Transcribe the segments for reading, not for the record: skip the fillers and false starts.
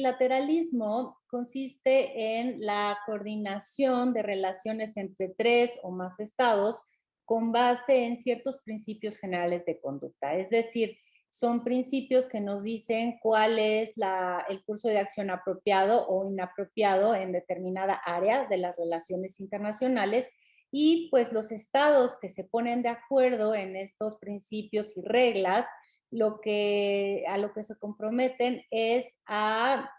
multilateralismo consiste en la coordinación de relaciones entre tres o más estados con base en ciertos principios generales de conducta. Es decir, son principios que nos dicen cuál es el curso de acción apropiado o inapropiado en determinada área de las relaciones internacionales, y pues los estados que se ponen de acuerdo en estos principios y reglas a lo que se comprometen es a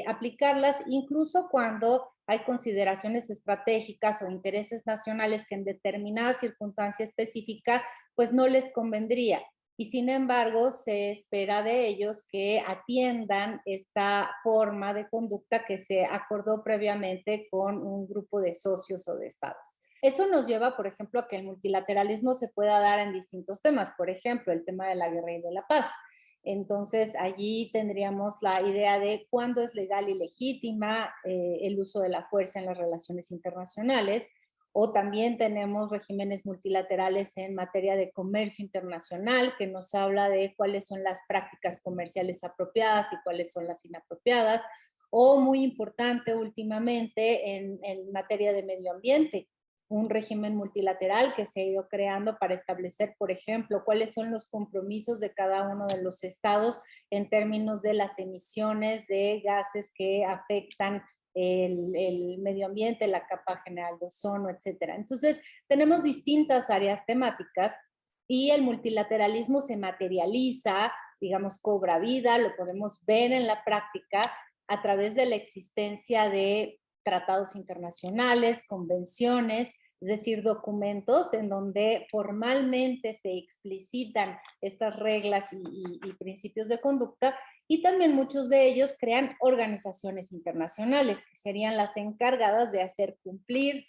aplicarlas incluso cuando hay consideraciones estratégicas o intereses nacionales que en determinada circunstancia específica pues no les convendría. Y sin embargo, se espera de ellos que atiendan esta forma de conducta que se acordó previamente con un grupo de socios o de estados. Eso nos lleva, por ejemplo, a que el multilateralismo se pueda dar en distintos temas. Por ejemplo, el tema de la guerra y de la paz. Entonces, allí tendríamos la idea de cuándo es legal y legítima el uso de la fuerza en las relaciones internacionales, o también tenemos regímenes multilaterales en materia de comercio internacional, que nos habla de cuáles son las prácticas comerciales apropiadas y cuáles son las inapropiadas, o muy importante últimamente en materia de medio ambiente, un régimen multilateral que se ha ido creando para establecer, por ejemplo, cuáles son los compromisos de cada uno de los estados en términos de las emisiones de gases que afectan el medio ambiente, la capa general de ozono, etcétera. Entonces, tenemos distintas áreas temáticas y el multilateralismo se materializa, digamos, cobra vida, lo podemos ver en la práctica a través de la existencia de tratados internacionales, convenciones, es decir, documentos en donde formalmente se explicitan estas reglas y principios de conducta, y también muchos de ellos crean organizaciones internacionales que serían las encargadas de hacer cumplir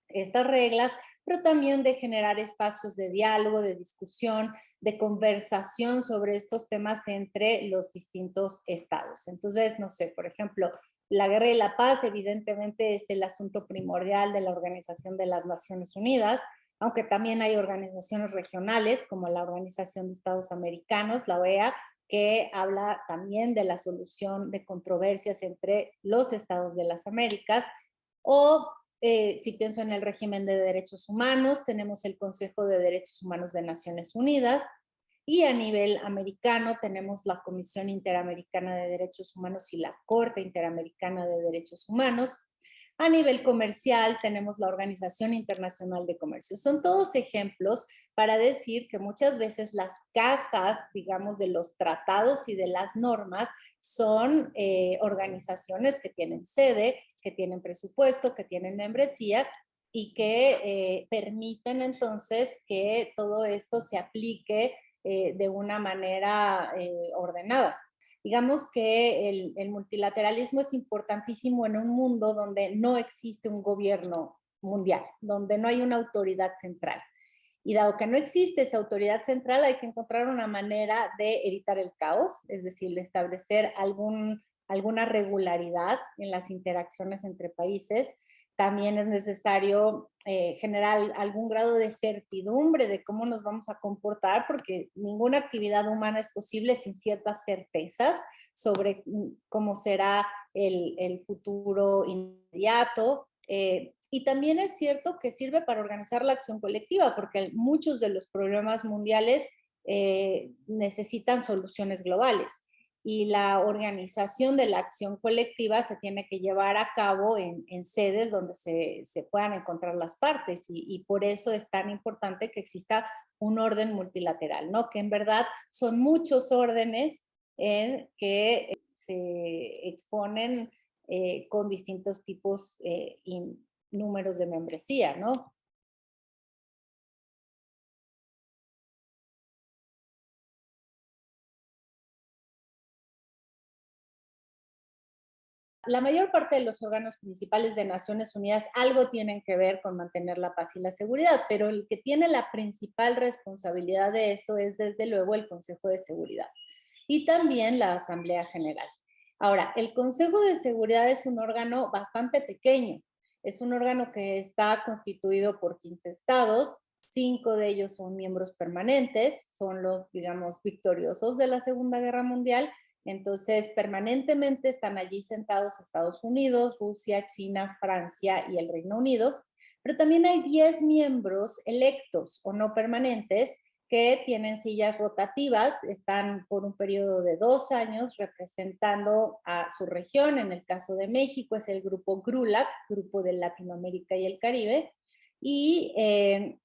estas reglas, pero también de generar espacios de diálogo, de discusión, de conversación sobre estos temas entre los distintos estados. Entonces, no sé, por ejemplo, la guerra y la paz evidentemente es el asunto primordial de la Organización de las Naciones Unidas, aunque también hay organizaciones regionales como la Organización de Estados Americanos, la OEA, que habla también de la solución de controversias entre los estados de las Américas, o si pienso en el régimen de derechos humanos, tenemos el Consejo de Derechos Humanos de Naciones Unidas, y a nivel americano tenemos la Comisión Interamericana de Derechos Humanos y la Corte Interamericana de Derechos Humanos. A nivel comercial tenemos la Organización Internacional de Comercio. Son todos ejemplos para decir que muchas veces las casas, digamos, de los tratados y de las normas son organizaciones que tienen sede, que tienen presupuesto, que tienen membresía y que permiten entonces que todo esto se aplique de una manera ordenada. Digamos que el multilateralismo es importantísimo en un mundo donde no existe un gobierno mundial, donde no hay una autoridad central. Y dado que no existe esa autoridad central, hay que encontrar una manera de evitar el caos, es decir, de establecer alguna regularidad en las interacciones entre países. También es necesario generar algún grado de certidumbre de cómo nos vamos a comportar, porque ninguna actividad humana es posible sin ciertas certezas sobre cómo será el futuro inmediato. Y también es cierto que sirve para organizar la acción colectiva, porque muchos de los problemas mundiales necesitan soluciones globales. Y la organización de la acción colectiva se tiene que llevar a cabo en sedes donde se puedan encontrar las partes, y por eso es tan importante que exista un orden multilateral, ¿no? Que en verdad son muchos órdenes que se exponen con distintos tipos y números de membresía, ¿no? La mayor parte de los órganos principales de Naciones Unidas algo tienen que ver con mantener la paz y la seguridad, pero el que tiene la principal responsabilidad de esto es desde luego el Consejo de Seguridad y también la Asamblea General. Ahora, el Consejo de Seguridad es un órgano bastante pequeño, es un órgano que está constituido por 15 estados, 5 de ellos son miembros permanentes, son los, digamos, victoriosos de la Segunda Guerra Mundial, Entonces, permanentemente están allí sentados Estados Unidos, Rusia, China, Francia y el Reino Unido, pero también hay 10 miembros electos o no permanentes que tienen sillas rotativas, están por un periodo de 2 años representando a su región. En el caso de México es el grupo GRULAC, Grupo de Latinoamérica y el Caribe, y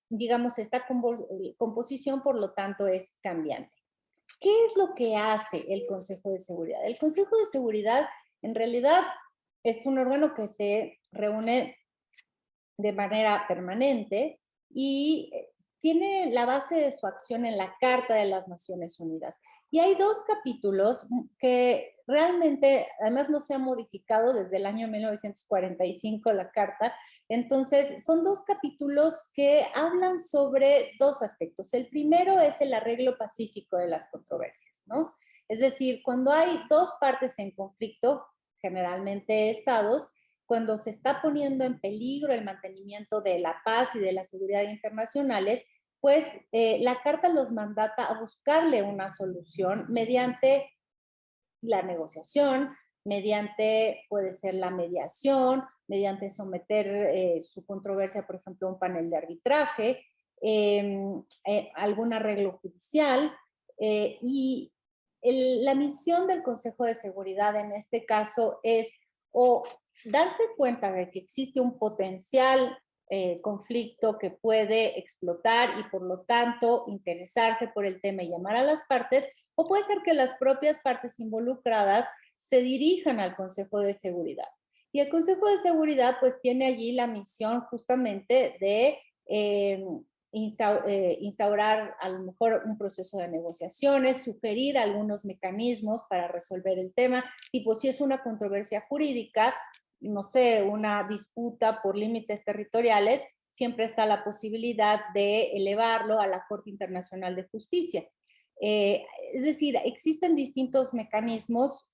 digamos esta composición por lo tanto es cambiante. ¿Qué es lo que hace el Consejo de Seguridad? El Consejo de Seguridad en realidad es un órgano que se reúne de manera permanente y tiene la base de su acción en la Carta de las Naciones Unidas. Y hay 2 capítulos que realmente, además no se ha modificado desde el año 1945 la Carta. Entonces, son 2 capítulos que hablan sobre 2 aspectos. El primero es el arreglo pacífico de las controversias, ¿no? Es decir, cuando hay 2 partes en conflicto, generalmente estados, cuando se está poniendo en peligro el mantenimiento de la paz y de la seguridad internacionales, pues la Carta los mandata a buscarle una solución mediante la negociación, mediante, puede ser la mediación, mediante someter su controversia, por ejemplo, a un panel de arbitraje, algún arreglo judicial, y la misión del Consejo de Seguridad en este caso es o darse cuenta de que existe un potencial conflicto que puede explotar y por lo tanto interesarse por el tema y llamar a las partes, o puede ser que las propias partes involucradas se dirijan al Consejo de Seguridad. Y el Consejo de Seguridad pues tiene allí la misión justamente de instaurar a lo mejor un proceso de negociaciones, sugerir algunos mecanismos para resolver el tema, tipo si es una controversia jurídica, no sé, una disputa por límites territoriales, siempre está la posibilidad de elevarlo a la Corte Internacional de Justicia. Es decir, existen distintos mecanismos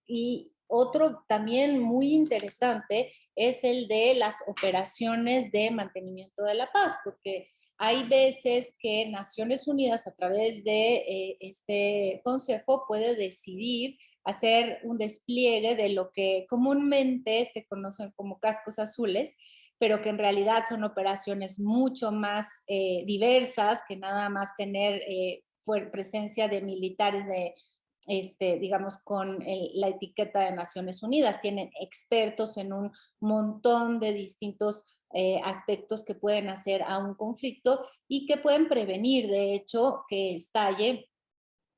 y otro también muy interesante es el de las operaciones de mantenimiento de la paz, porque hay veces que Naciones Unidas a través de este consejo puede decidir hacer un despliegue de lo que comúnmente se conocen como cascos azules, pero que en realidad son operaciones mucho más diversas que nada más tener presencia de militares de, digamos, con la etiqueta de Naciones Unidas. Tienen expertos en un montón de distintos aspectos que pueden hacer a un conflicto y que pueden prevenir, de hecho, que estalle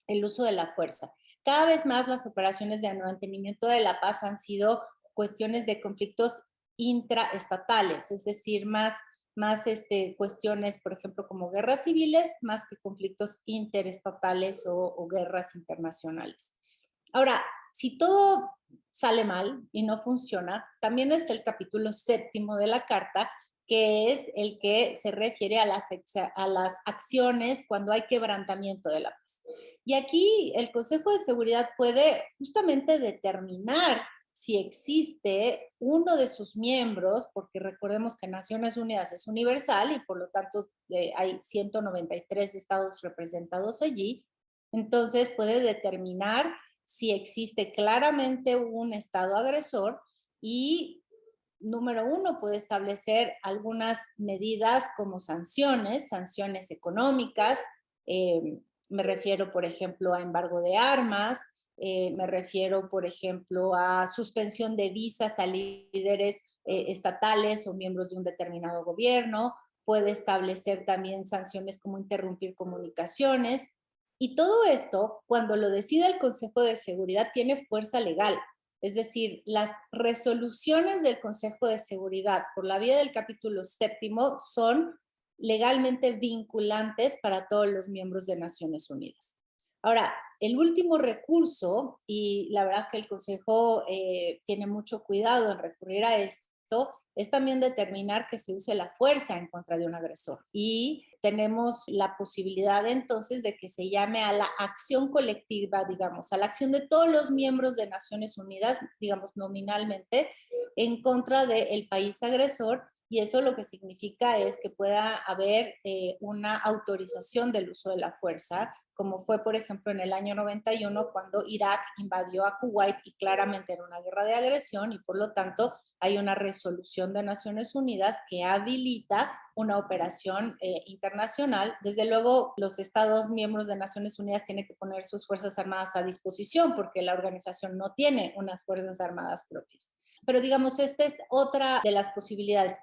el uso de la fuerza. Cada vez más las operaciones de mantenimiento de la paz han sido cuestiones de conflictos intraestatales, es decir, más cuestiones, por ejemplo, como guerras civiles, más que conflictos interestatales o guerras internacionales. Ahora, si todo sale mal y no funciona, también está el capítulo 7 de la Carta, que es el que se refiere a las acciones cuando hay quebrantamiento de la paz. Y aquí el Consejo de Seguridad puede justamente determinar si existe uno de sus miembros, porque recordemos que Naciones Unidas es universal y por lo tanto hay 193 estados representados allí, entonces puede determinar si existe claramente un estado agresor y número 1 puede establecer algunas medidas como sanciones económicas, me refiero por ejemplo a embargo de armas, me refiero, por ejemplo, a suspensión de visas a líderes estatales o miembros de un determinado gobierno. Puede establecer también sanciones como interrumpir comunicaciones. Y todo esto, cuando lo decide el Consejo de Seguridad, tiene fuerza legal. Es decir, las resoluciones del Consejo de Seguridad por la vía del capítulo 7 son legalmente vinculantes para todos los miembros de Naciones Unidas. Ahora, el último recurso, y la verdad que el Consejo tiene mucho cuidado en recurrir a esto, es también determinar que se use la fuerza en contra de un agresor. Y tenemos la posibilidad entonces de que se llame a la acción colectiva, digamos, a la acción de todos los miembros de Naciones Unidas, digamos nominalmente, en contra del país agresor, y eso lo que significa es que pueda haber una autorización del uso de la fuerza, como fue, por ejemplo, en el año 91, cuando Irak invadió a Kuwait y claramente era una guerra de agresión y por lo tanto hay una resolución de Naciones Unidas que habilita una operación internacional. Desde luego, los Estados miembros de Naciones Unidas tienen que poner sus fuerzas armadas a disposición porque la organización no tiene unas fuerzas armadas propias. Pero digamos, esta es otra de las posibilidades.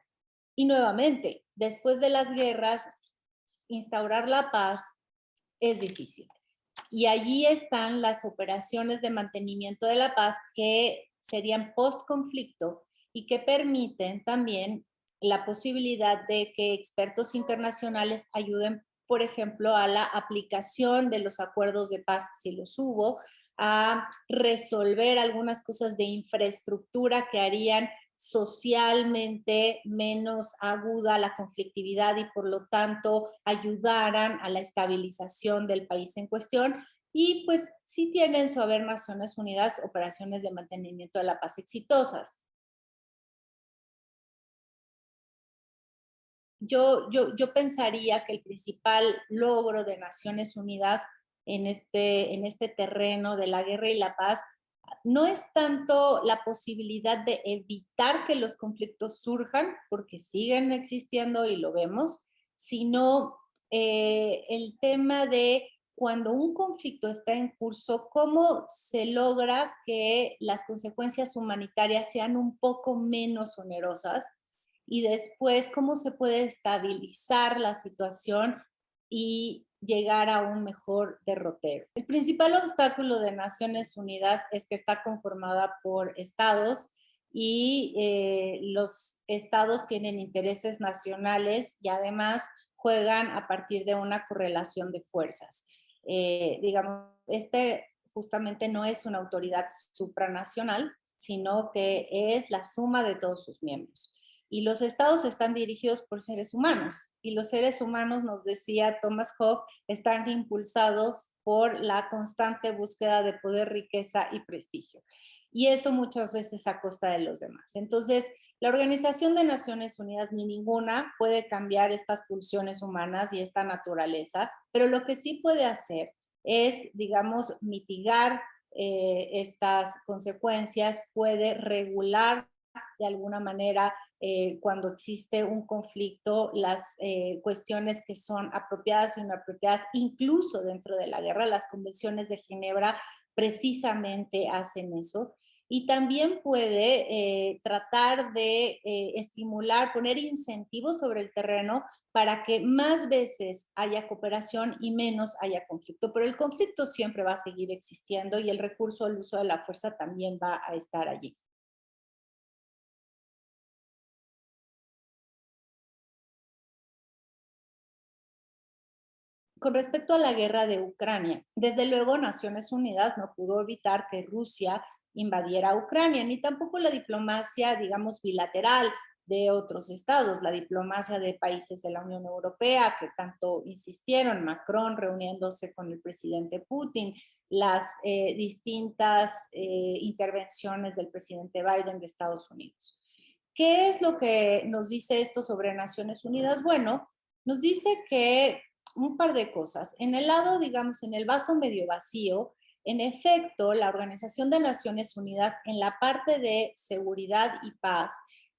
Y nuevamente, después de las guerras, instaurar la paz es difícil. Y allí están las operaciones de mantenimiento de la paz que serían post-conflicto y que permiten también la posibilidad de que expertos internacionales ayuden, por ejemplo, a la aplicación de los acuerdos de paz, si los hubo, a resolver algunas cosas de infraestructura que harían socialmente menos aguda la conflictividad y por lo tanto ayudaran a la estabilización del país en cuestión. Y pues sí tienen su haber Naciones Unidas operaciones de mantenimiento de la paz exitosas. Yo pensaría que el principal logro de Naciones Unidas en este terreno de la guerra y la paz no es tanto la posibilidad de evitar que los conflictos surjan, porque siguen existiendo y lo vemos, sino el tema de cuando un conflicto está en curso, cómo se logra que las consecuencias humanitarias sean un poco menos onerosas y después cómo se puede estabilizar la situación y llegar a un mejor derrotero. El principal obstáculo de Naciones Unidas es que está conformada por estados y los estados tienen intereses nacionales y además juegan a partir de una correlación de fuerzas. Digamos, este justamente no es una autoridad supranacional, sino que es la suma de todos sus miembros. Y los estados están dirigidos por seres humanos. Y los seres humanos, nos decía Thomas Hobbes, están impulsados por la constante búsqueda de poder, riqueza y prestigio. Y eso muchas veces a costa de los demás. Entonces, la Organización de Naciones Unidas ni ninguna puede cambiar estas pulsiones humanas y esta naturaleza, pero lo que sí puede hacer es, digamos, mitigar estas consecuencias, puede regular de alguna manera cuando existe un conflicto, las cuestiones que son apropiadas y inapropiadas, incluso dentro de la guerra, las convenciones de Ginebra precisamente hacen eso. Y también puede tratar de estimular, poner incentivos sobre el terreno para que más veces haya cooperación y menos haya conflicto. Pero el conflicto siempre va a seguir existiendo y el recurso al uso de la fuerza también va a estar allí. Con respecto a la guerra de Ucrania, desde luego Naciones Unidas no pudo evitar que Rusia invadiera Ucrania, ni tampoco la diplomacia, digamos, bilateral de otros estados, la diplomacia de países de la Unión Europea que tanto insistieron, Macron reuniéndose con el presidente Putin, las distintas intervenciones del presidente Biden de Estados Unidos. ¿Qué es lo que nos dice esto sobre Naciones Unidas? Bueno, nos dice que un par de cosas. En el lado, digamos, en el vaso medio vacío, en efecto, la Organización de Naciones Unidas en la parte de seguridad y paz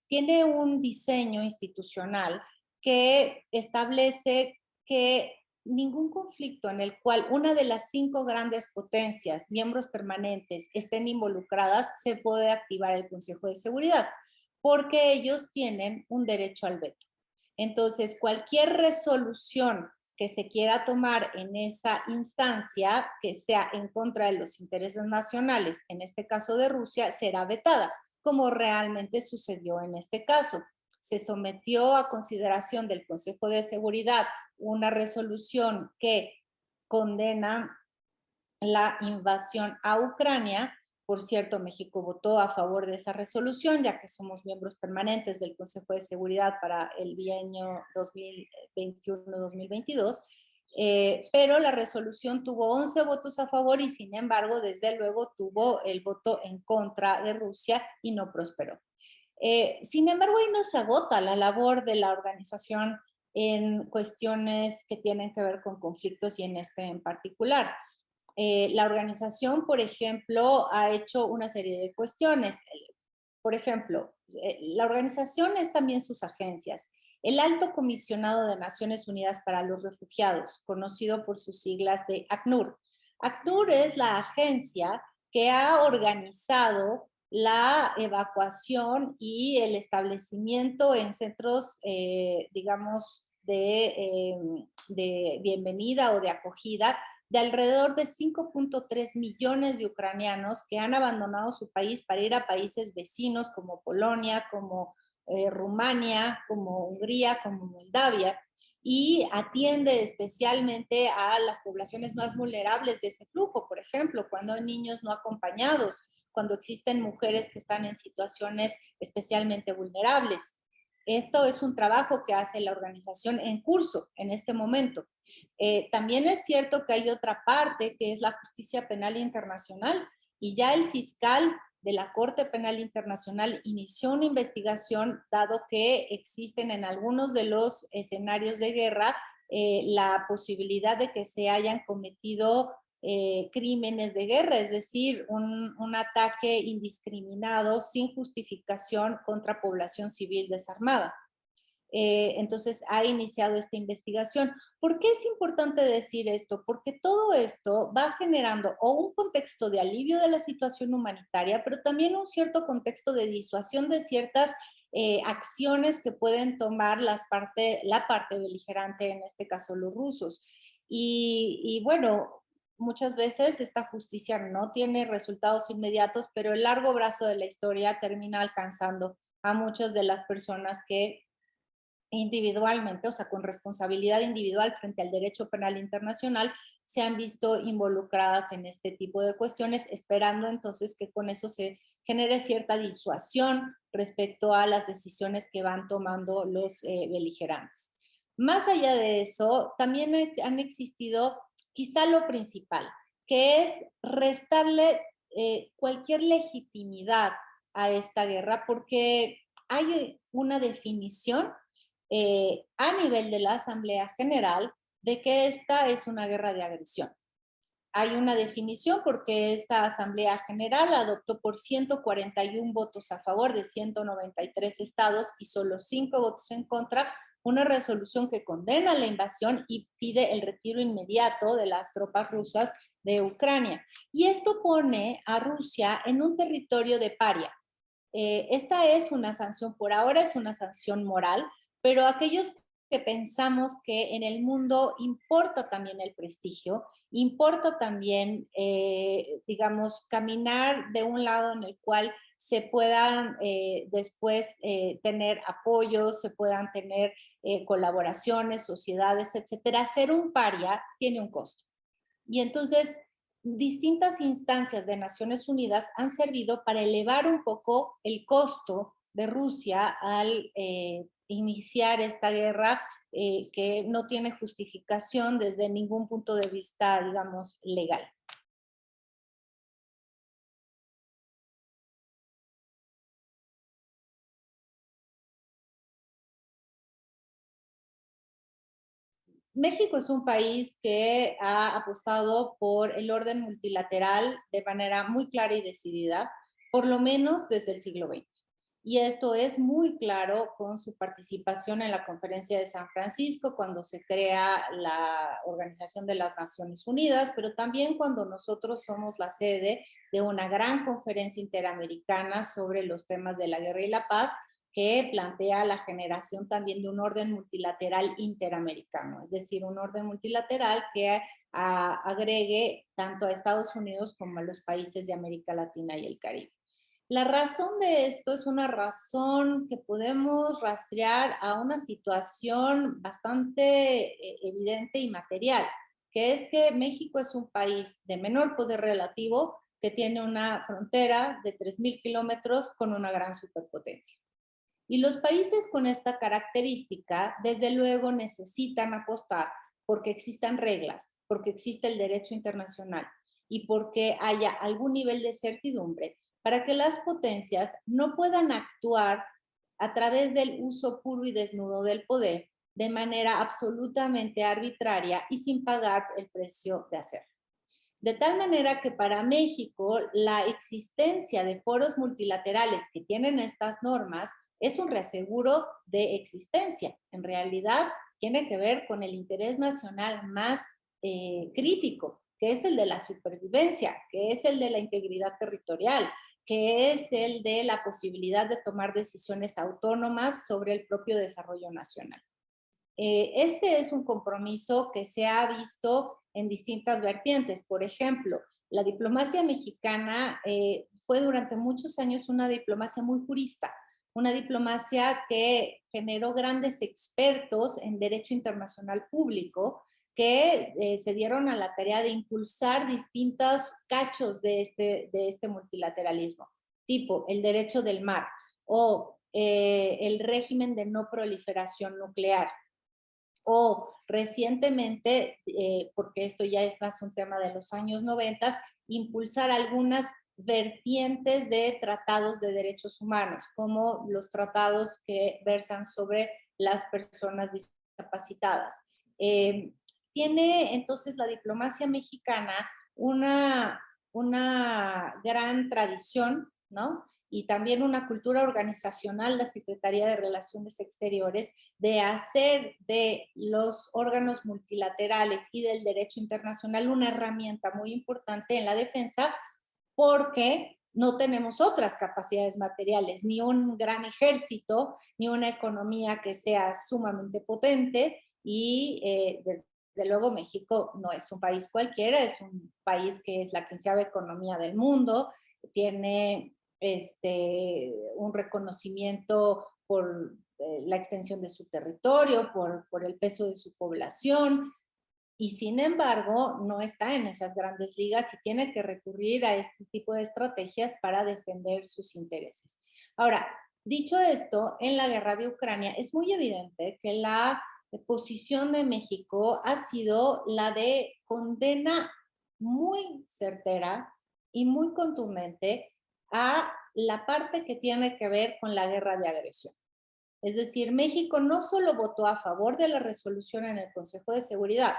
tiene un diseño institucional que establece que ningún conflicto en el cual una de las 5 grandes potencias, miembros permanentes, estén involucradas, se puede activar el Consejo de Seguridad, porque ellos tienen un derecho al veto. Entonces, cualquier resolución que se quiera tomar en esa instancia, que sea en contra de los intereses nacionales, en este caso de Rusia, será vetada, como realmente sucedió en este caso. Se sometió a consideración del Consejo de Seguridad una resolución que condena la invasión a Ucrania. Por cierto, México votó a favor de esa resolución, ya que somos miembros permanentes del Consejo de Seguridad para el bienio 2021-2022, pero la resolución tuvo 11 votos a favor y sin embargo, desde luego, tuvo el voto en contra de Rusia y no prosperó. Sin embargo, ahí no se agota la labor de la organización en cuestiones que tienen que ver con conflictos y en este en particular. La organización, por ejemplo, ha hecho una serie de cuestiones. Por ejemplo, la organización es también sus agencias. El Alto Comisionado de Naciones Unidas para los Refugiados, conocido por sus siglas de ACNUR. ACNUR es la agencia que ha organizado la evacuación y el establecimiento en centros, digamos, de bienvenida o de acogida de alrededor de 5.3 millones de ucranianos que han abandonado su país para ir a países vecinos como Polonia, como Rumania, como Hungría, como Moldavia, y atiende especialmente a las poblaciones más vulnerables de ese flujo, por ejemplo, cuando hay niños no acompañados, cuando existen mujeres que están en situaciones especialmente vulnerables. Esto es un trabajo que hace la organización en curso en este momento. También es cierto que hay otra parte que es la justicia penal internacional y ya el fiscal de la Corte Penal Internacional inició una investigación dado que existen en algunos de los escenarios de guerra la posibilidad de que se hayan cometido crímenes de guerra, es decir, un ataque indiscriminado sin justificación contra población civil desarmada. Entonces ha iniciado esta investigación. ¿Por qué es importante decir esto? Porque todo esto va generando o un contexto de alivio de la situación humanitaria, pero también un cierto contexto de disuasión de ciertas acciones que pueden tomar la parte beligerante, en este caso los rusos. Y bueno, muchas veces esta justicia no tiene resultados inmediatos, pero el largo brazo de la historia termina alcanzando a muchas de las personas que individualmente, o sea, con responsabilidad individual frente al derecho penal internacional, se han visto involucradas en este tipo de cuestiones, esperando entonces que con eso se genere cierta disuasión respecto a las decisiones que van tomando los beligerantes. Más allá de eso, también han existido quizá lo principal, que es restarle cualquier legitimidad a esta guerra, porque hay una definición a nivel de la Asamblea General de que esta es una guerra de agresión. Hay una definición porque esta Asamblea General adoptó por 141 votos a favor de 193 estados y solo 5 votos en contra una resolución que condena la invasión y pide el retiro inmediato de las tropas rusas de Ucrania. Y esto pone a Rusia en un territorio de paria. Esta es una sanción, por ahora es una sanción moral, pero aquellos que pensamos que en el mundo importa también el prestigio, importa también, digamos, caminar de un lado en el cual se puedan después tener apoyos, se puedan tener colaboraciones, sociedades, etcétera. Ser un paria tiene un costo. Y entonces, distintas instancias de Naciones Unidas han servido para elevar un poco el costo de Rusia al iniciar esta guerra que no tiene justificación desde ningún punto de vista, digamos, legal. México es un país que ha apostado por el orden multilateral de manera muy clara y decidida, por lo menos desde el siglo XX. Y esto es muy claro con su participación en la Conferencia de San Francisco, cuando se crea la Organización de las Naciones Unidas, pero también cuando nosotros somos la sede de una gran conferencia interamericana sobre los temas de la guerra y la paz, que plantea la generación también de un orden multilateral interamericano, es decir, un orden multilateral que agregue tanto a Estados Unidos como a los países de América Latina y el Caribe. La razón de esto es una razón que podemos rastrear a una situación bastante evidente y material, que es que México es un país de menor poder relativo que tiene una frontera de 3.000 kilómetros con una gran superpotencia. Y los países con esta característica, desde luego, necesitan apostar porque existan reglas, porque existe el derecho internacional y porque haya algún nivel de certidumbre para que las potencias no puedan actuar a través del uso puro y desnudo del poder de manera absolutamente arbitraria y sin pagar el precio de hacerlo. De tal manera que para México la existencia de foros multilaterales que tienen estas normas es un reaseguro de existencia. En realidad tiene que ver con el interés nacional más crítico, que es el de la supervivencia, que es el de la integridad territorial, que es el de la posibilidad de tomar decisiones autónomas sobre el propio desarrollo nacional. Este es un compromiso que se ha visto en distintas vertientes. Por ejemplo, la diplomacia mexicana fue durante muchos años una diplomacia muy jurista, una diplomacia que generó grandes expertos en derecho internacional público que se dieron a la tarea de impulsar distintos cachos de este multilateralismo, tipo el derecho del mar o el régimen de no proliferación nuclear, o recientemente, porque esto ya es más un tema de los años 90, impulsar algunas vertientes de tratados de derechos humanos, como los tratados que versan sobre las personas discapacitadas. Tiene entonces la diplomacia mexicana una gran tradición, ¿no? Y también una cultura organizacional, la Secretaría de Relaciones Exteriores, de hacer de los órganos multilaterales y del derecho internacional una herramienta muy importante en la defensa, porque no tenemos otras capacidades materiales, ni un gran ejército, ni una economía que sea sumamente potente, y desde luego México no es un país cualquiera, es un país que es la 15ª economía del mundo, tiene un reconocimiento por la extensión de su territorio, por el peso de su población, y sin embargo no está en esas grandes ligas y tiene que recurrir a este tipo de estrategias para defender sus intereses. Ahora, dicho esto, en la guerra de Ucrania es muy evidente que la posición de México ha sido la de condena muy certera y muy contundente a la parte que tiene que ver con la guerra de agresión. Es decir, México no solo votó a favor de la resolución en el Consejo de Seguridad,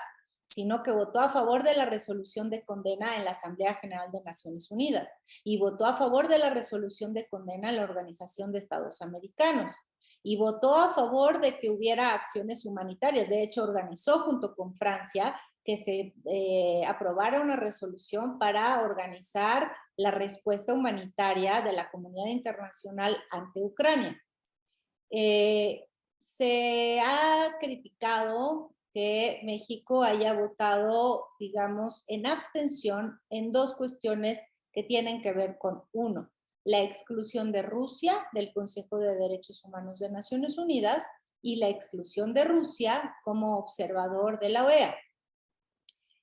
sino que votó a favor de la resolución de condena en la Asamblea General de Naciones Unidas y votó a favor de la resolución de condena en la Organización de Estados Americanos y votó a favor de que hubiera acciones humanitarias. De hecho, organizó junto con Francia que se aprobara una resolución para organizar la respuesta humanitaria de la comunidad internacional ante Ucrania. Se ha criticado que México haya votado, digamos, en abstención en dos cuestiones que tienen que ver con, uno, la exclusión de Rusia del Consejo de Derechos Humanos de Naciones Unidas y la exclusión de Rusia como observador de la OEA.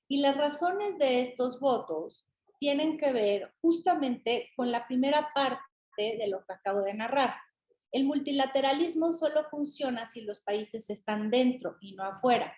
Y las razones de estos votos tienen que ver justamente con la primera parte de lo que acabo de narrar. El multilateralismo solo funciona si los países están dentro y no afuera.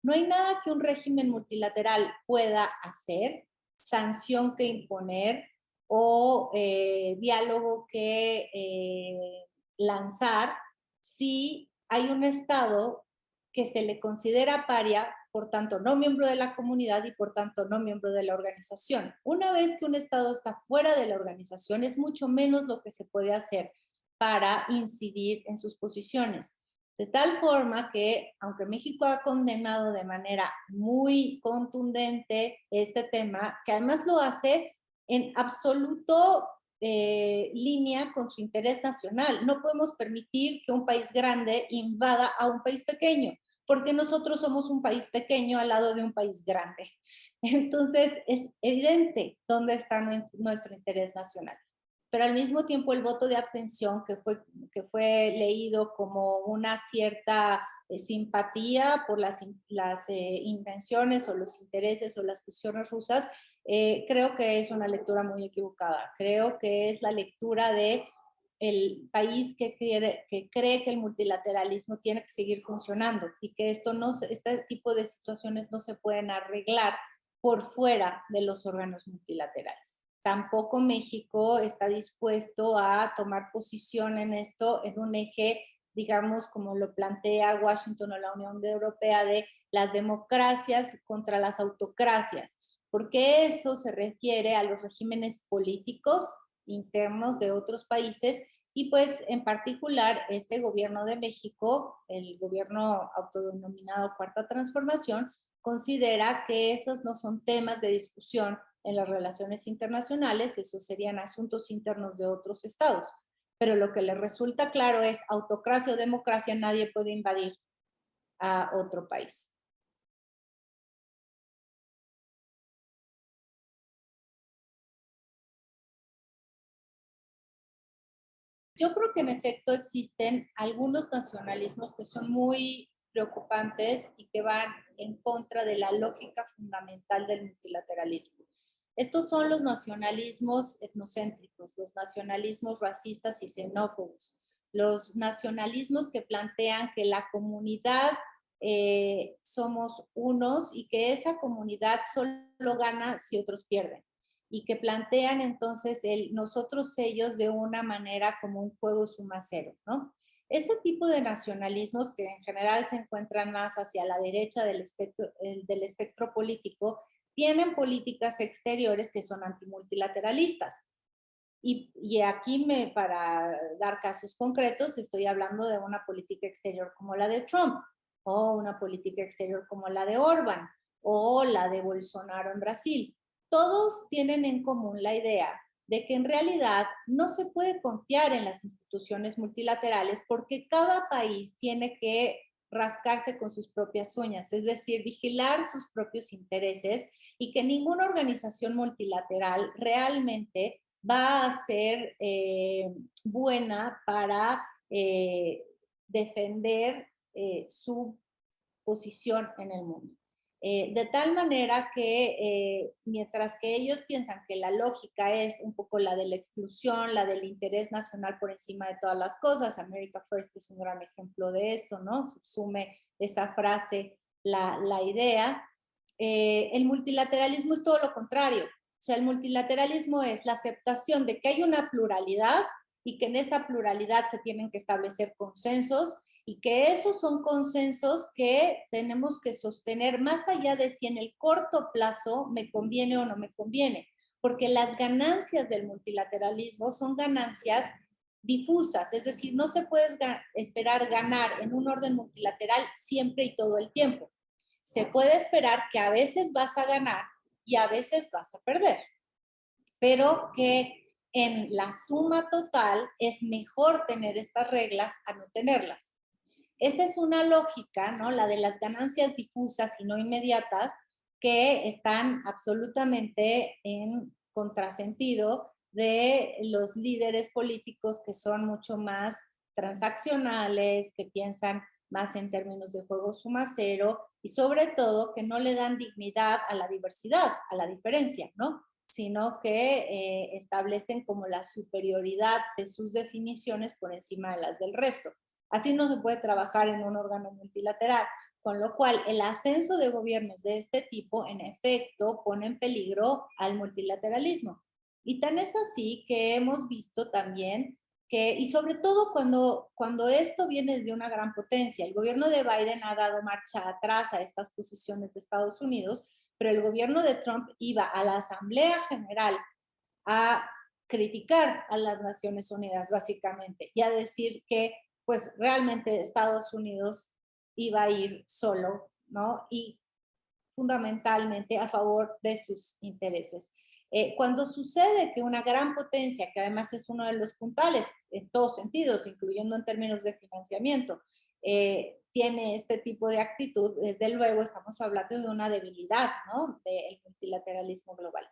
No hay nada que un régimen multilateral pueda hacer, sanción que imponer o diálogo que lanzar si hay un Estado que se le considera paria, por tanto no miembro de la comunidad y por tanto no miembro de la organización. Una vez que un Estado está fuera de la organización, es mucho menos lo que se puede hacer para incidir en sus posiciones. De tal forma que, aunque México ha condenado de manera muy contundente este tema, que además lo hace en absoluto línea con su interés nacional. No podemos permitir que un país grande invada a un país pequeño, porque nosotros somos un país pequeño al lado de un país grande. Entonces, es evidente dónde está nuestro interés nacional. Pero al mismo tiempo el voto de abstención, que fue leído como una cierta simpatía por las intenciones o los intereses o las posiciones rusas, creo que es una lectura muy equivocada. Creo que es la lectura de el país que cree que el multilateralismo tiene que seguir funcionando y que este tipo de situaciones no se pueden arreglar por fuera de los órganos multilaterales. tampoco México está dispuesto a tomar posición en esto en un eje, digamos, como lo plantea Washington o la Unión Europea, de las democracias contra las autocracias, porque eso se refiere a los regímenes políticos internos de otros países y pues en particular este gobierno de México, el gobierno autodenominado Cuarta Transformación, considera que esos no son temas de discusión en las relaciones internacionales, esos serían asuntos internos de otros estados. Pero lo que le resulta claro es autocracia o democracia, nadie puede invadir a otro país. Yo creo que en efecto existen algunos nacionalismos que son muy preocupantes y que van en contra de la lógica fundamental del multilateralismo. Estos son los nacionalismos etnocéntricos, los nacionalismos racistas y xenófobos, los nacionalismos que plantean que la comunidad somos unos y que esa comunidad solo gana si otros pierden y que plantean entonces nosotros ellos de una manera como un juego suma cero, ¿no? Este tipo de nacionalismos que en general se encuentran más hacia la derecha del espectro político, tienen políticas exteriores que son antimultilateralistas. Y aquí, para dar casos concretos, estoy hablando de una política exterior como la de Trump, o una política exterior como la de Orbán, o la de Bolsonaro en Brasil. Todos tienen en común la idea de que en realidad no se puede confiar en las instituciones multilaterales porque cada país tiene que rascarse con sus propias uñas, es decir, vigilar sus propios intereses y que ninguna organización multilateral realmente va a ser buena para defender su posición en el mundo. De tal manera que mientras que ellos piensan que la lógica es un poco la de la exclusión, la del interés nacional por encima de todas las cosas, America First es un gran ejemplo de esto, ¿no? Subsume esa frase la idea. El multilateralismo es todo lo contrario. O sea, el multilateralismo es la aceptación de que hay una pluralidad y que en esa pluralidad se tienen que establecer consensos y que esos son consensos que tenemos que sostener más allá de si en el corto plazo me conviene o no me conviene, porque las ganancias del multilateralismo son ganancias difusas, es decir, no se puede esperar ganar en un orden multilateral siempre y todo el tiempo. Se puede esperar que a veces vas a ganar y a veces vas a perder, pero que en la suma total es mejor tener estas reglas a no tenerlas. Esa es una lógica, ¿no? La de las ganancias difusas y no inmediatas, que están absolutamente en contrasentido de los líderes políticos que son mucho más transaccionales, que piensan más en términos de juego suma cero y sobre todo que no le dan dignidad a la diversidad, a la diferencia, ¿no? Sino que establecen como la superioridad de sus definiciones por encima de las del resto. Así no se puede trabajar en un órgano multilateral, con lo cual el ascenso de gobiernos de este tipo, en efecto, pone en peligro al multilateralismo. Y tan es así que hemos visto también que, y sobre todo cuando esto viene de una gran potencia, el gobierno de Biden ha dado marcha atrás a estas posiciones de Estados Unidos, pero el gobierno de Trump iba a la Asamblea General a criticar a las Naciones Unidas, básicamente, y a decir que pues realmente Estados Unidos iba a ir solo, ¿no? Y fundamentalmente a favor de sus intereses. Cuando sucede que una gran potencia, que además es uno de los puntales en todos sentidos, incluyendo en términos de financiamiento, tiene este tipo de actitud, desde luego estamos hablando de una debilidad, ¿no? Del multilateralismo global.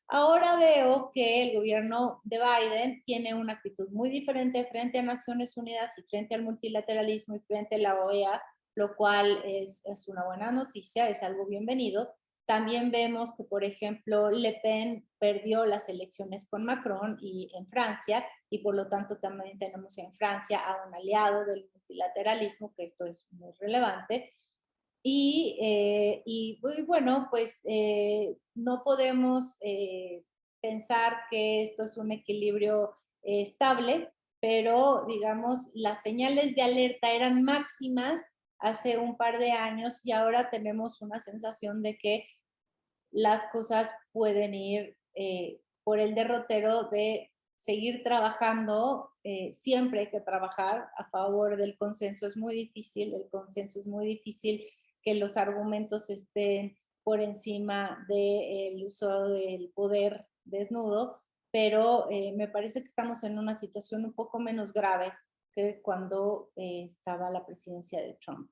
Ahora veo que el gobierno de Biden tiene una actitud muy diferente frente a Naciones Unidas y frente al multilateralismo y frente a la OEA, lo cual es una buena noticia, es algo bienvenido. También vemos que, por ejemplo, Le Pen perdió las elecciones con Macron y en Francia, y por lo tanto también tenemos en Francia a un aliado del multilateralismo, que esto es muy relevante. Y bueno, pues no podemos pensar que esto es un equilibrio estable, pero digamos, las señales de alerta eran máximas hace un par de años y ahora tenemos una sensación de que las cosas pueden ir por el derrotero de seguir trabajando. Siempre hay que trabajar a favor del consenso. Es muy difícil, el consenso es muy difícil que los argumentos estén por encima del uso del poder desnudo, pero me parece que estamos en una situación un poco menos grave que cuando estaba la presidencia de Trump.